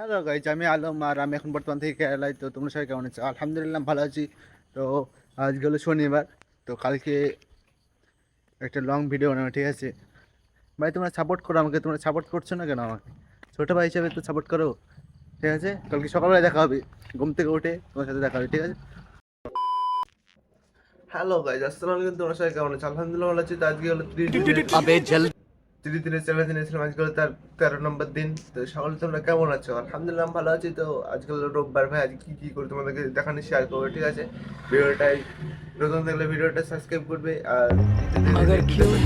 Hello guys, আমি আলম আর আমি এখন বর্তমান থেকে কেরালায়। তো তোমরা সবাই কেমন আছো? আলহামদুলিল্লাহ ভালো আছি। তো আজকে হলো শনিবার। তো কালকে একটা লং ভিডিও বানাবো, ঠিক আছে ভাই? তোমরা সাপোর্ট করো আমাকে, তোমরা সাপোর্ট করছো না কেন আমাকে? ছোটো ভাই হিসেবে তো সাপোর্ট করো, ঠিক আছে? কালকে সকালবেলায় দেখা হবে, ঘুম থেকে উঠে তোমার সাথে দেখা হবে, ঠিক আছে? হ্যালো গাইজ, আসসালামু আলাইকুম। তোমরা সবাই কেমন আছো? আলহামদুলিল্লাহ ভালো আছি। তো আজকে হলো 30 দিনের চ্যালেঞ্জ নিয়েছিলাম, আজকে হলো তার 13 নম্বর দিন। তো সকলে তোমরা কেমন আছো? আলহামদুলিল্লাহ আমি ভালো আছি। তো আজকাল রোববার ভাই, আজকে কী করে তোমাদেরকে দেখানো শেয়ার করবো, ঠিক আছে? ভিডিওটাই নতুন দেখলে ভিডিওটা সাবস্ক্রাইব করবে, আর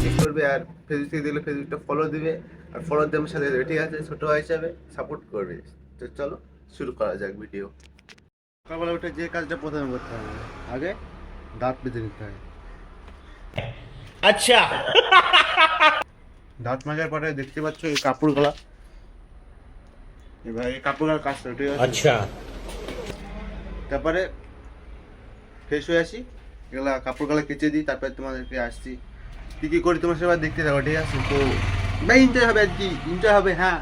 চেক করবে, আর ফেসবুক থেকে দেখলে ফেসবুকটা ফলো দিবে, আর ফলো দিয়ে আমার সাথে দেবে, ঠিক আছে? ছোটো ভাই হিসাবে সাপোর্ট করবে। তো চলো শুরু করা যাক ভিডিও। সকালবেলা উঠে যে কাজটা প্রথমে করতে হবে, আগে দাঁত বেঁধে নিতে হবে। अच्छा। দাঁত মাজার পরে দেখতে পাচ্ছ এই কাপড়গুলা, এবার এই কাপড়গুলো কাজ করে, ঠিক আছে? अच्छा। তারপরে ফ্রেশ হয়ে আসি, এগুলা কাপড়গুলো কেচে দিই, তারপরে তোমাদেরকে আসছি কী কী করি তোমার সবাই দেখতে থাকো, ঠিক আছে? তো ভাই এনজয় হবে আর কি, এনজয় হবে। হ্যাঁ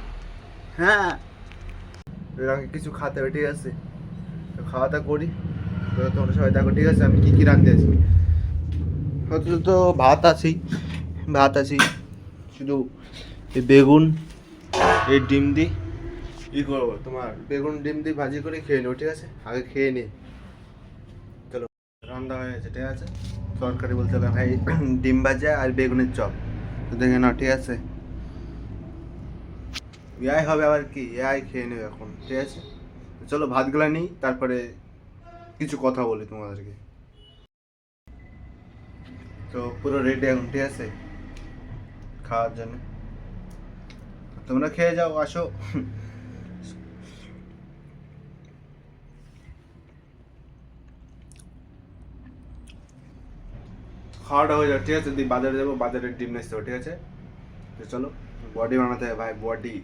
হ্যাঁ, আমাকে কিছু খাতে হবে, ঠিক আছে? তো খাওয়া দাওয়া করি, তো তোমরা সবাই দেখো, ঠিক আছে? আমি কী কী রাঁধতে আছি। হয়তো তো ভাত আছি, শুধু এই বেগুন, এই ডিম দিই ই করবো, তোমার বেগুন ডিম দিয়ে ভাজি করে খেয়ে নেবো, ঠিক আছে? আগে খেয়ে নিই, চলো। রান্না হয়ে গেছে, ঠিক আছে? তরকারি বলতে হবে ভাই, ডিম ভাজা আর বেগুনের চপ। তো দেখে নাও, ঠিক আছে? ইয়াই হবে আবার কি, ইয়াই খেয়ে নেবে এখন, ঠিক আছে? তো চলো ভাতগুলা নিই, তারপরে কিছু কথা বলি তোমাদেরকে। তো পুরো রেডি এখন, ঠিক আছে খাওয়ার জন্য। তোমরা খেয়ে যাও, আসো। খাওয়াটা হয়ে যাবে, ঠিক আছে? দিয়ে বাজারে যাবো, বাজারে ডিম নিতে হবে, ঠিক আছে? তো চলো, বডি বানাতে হবে ভাই, বডি,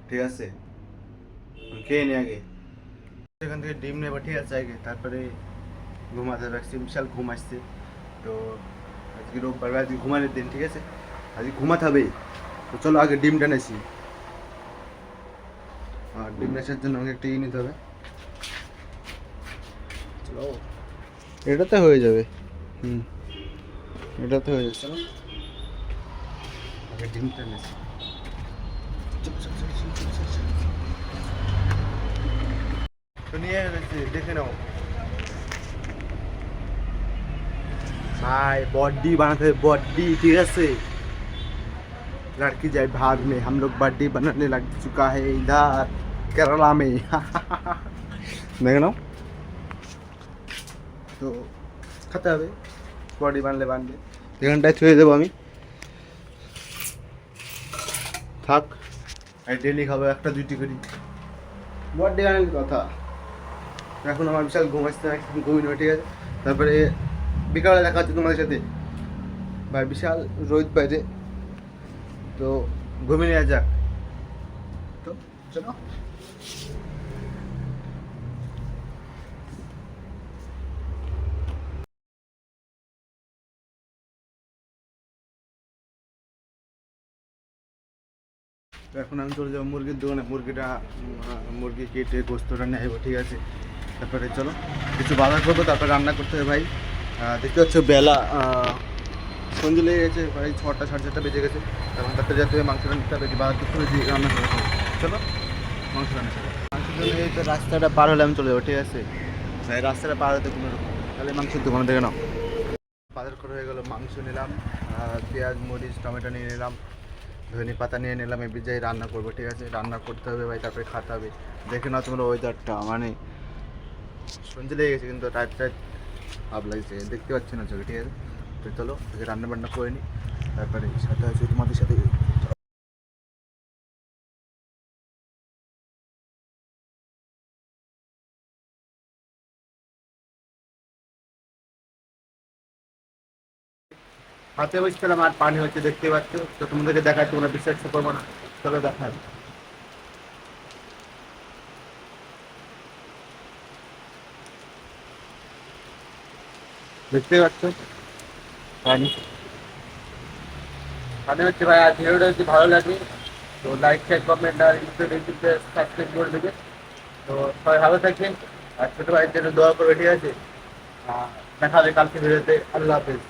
ঠিক আছে? খেয়ে নি আগে, সেখান থেকে ডিম নেবো, ঠিক আছে? আগে তারপরে ঘুমাতে হবে, বিশাল ঘুম আসছে। তো আজকে রোববার, আজকে ঘুমানোর দিন, ঠিক আছে? আজকে ঘুমাতে হবে। তো চলো আগে ডিমটা নেছি, আর ডিম নেসার জন্য আমাকে একটা নিতে হবে। চলো, এটাতে হয়ে যাবে। এটাতে হয়ে যাচ্ছে না, আগে ডিমটা নেছি। তো নিয়ে এসেছি, দেখে নাও भाई। बॉडी बनाते हैं बॉडी, ठीक है? लड़की जाए भाग में, हम लोग बॉडी बनाने लग चुका है इधर केरला में। देख ना, তো খেতে হবে, বডি বানলে এখানটায় ছুঁয়ে দেবো আমি, থাক। আর ডেলি খাবো একটা দুইটি করি, বডি বানানোর কথা। এখন আমার বিশাল ঘুম আসছে, ঘুমিয়ে নেবো, ঠিক আছে? তারপরে বিকালে দেখা হচ্ছে তোমাদের সাথে ভাই, বিশাল রোদ বাইরে। তো ঘুমিয়ে নেওয়া যাক, তো চলো। তো এখন আমি চলে যাবো মুরগির দোকানে, মুরগি কেটে গোস্তটা নেব, ঠিক আছে? তারপরে চলো কিছু বাজার করবো, তারপরে রান্না করতে হবে ভাই। দেখতে পাচ্ছ বেলা সন্ধ্যে লেগে গেছে ভাই, 6টা 7:30 বেজে গেছে। তখন তাড়াতাড়ি যাতে মাংস রান্না হবে, বাজার করতে হবে, রান্না করে খাবো। চলো মাংস রান্না করবো। মাংসের জন্য এই তো রাস্তাটা পার হলে আমি চলে যাবো, ঠিক আছে ভাই? রাস্তাটা পার হতে কোনো রকম, তাহলে মাংসের দোকানে দেখে নাও। বাজার করা হয়ে গেলো, মাংস নিলাম, পেঁয়াজ মরিচ টমেটো নিয়ে নিলাম, ধনে পাতা নিয়ে নিলাম, এবার যাই রান্না করবো, ঠিক আছে? রান্না করতে হবে ভাই, তারপরে খাতে হবে। দেখে নাও তোমরা ওয়েদারটা, মানে সন্ধ্যে লেগে গেছে কিন্তু টাইট ভাব লাগছে, দেখতে পাচ্ছি না চোখে, ঠিক আছে? তো চলো রান্না বান্না করে নিই, তারপরে সাথে আছে তোমাদের সাথে। হাতে বসছিলাম আর পানি হচ্ছে, দেখতে পাচ্ছ। তো তোমাদেরকে দেখায়, তোমরা বিশ্বাস করবো না, চলো দেখায়। দেখতে পাচ্ছ পানি, পানি হচ্ছে ভাই। আর ভিডিওটা যদি ভালো লাগে তো লাইক শেয়ার কমেন্ট আর ইউটিউবে সাবস্ক্রাইব করে দেবে। তো সবাই ভালো থাকবেন আর ছোটো ভাইয়ের জন্য দোয়া করবে, ঠিক আছে? দেখা হবে কালকে ভিডিওতে। আল্লাহ হাফেজ।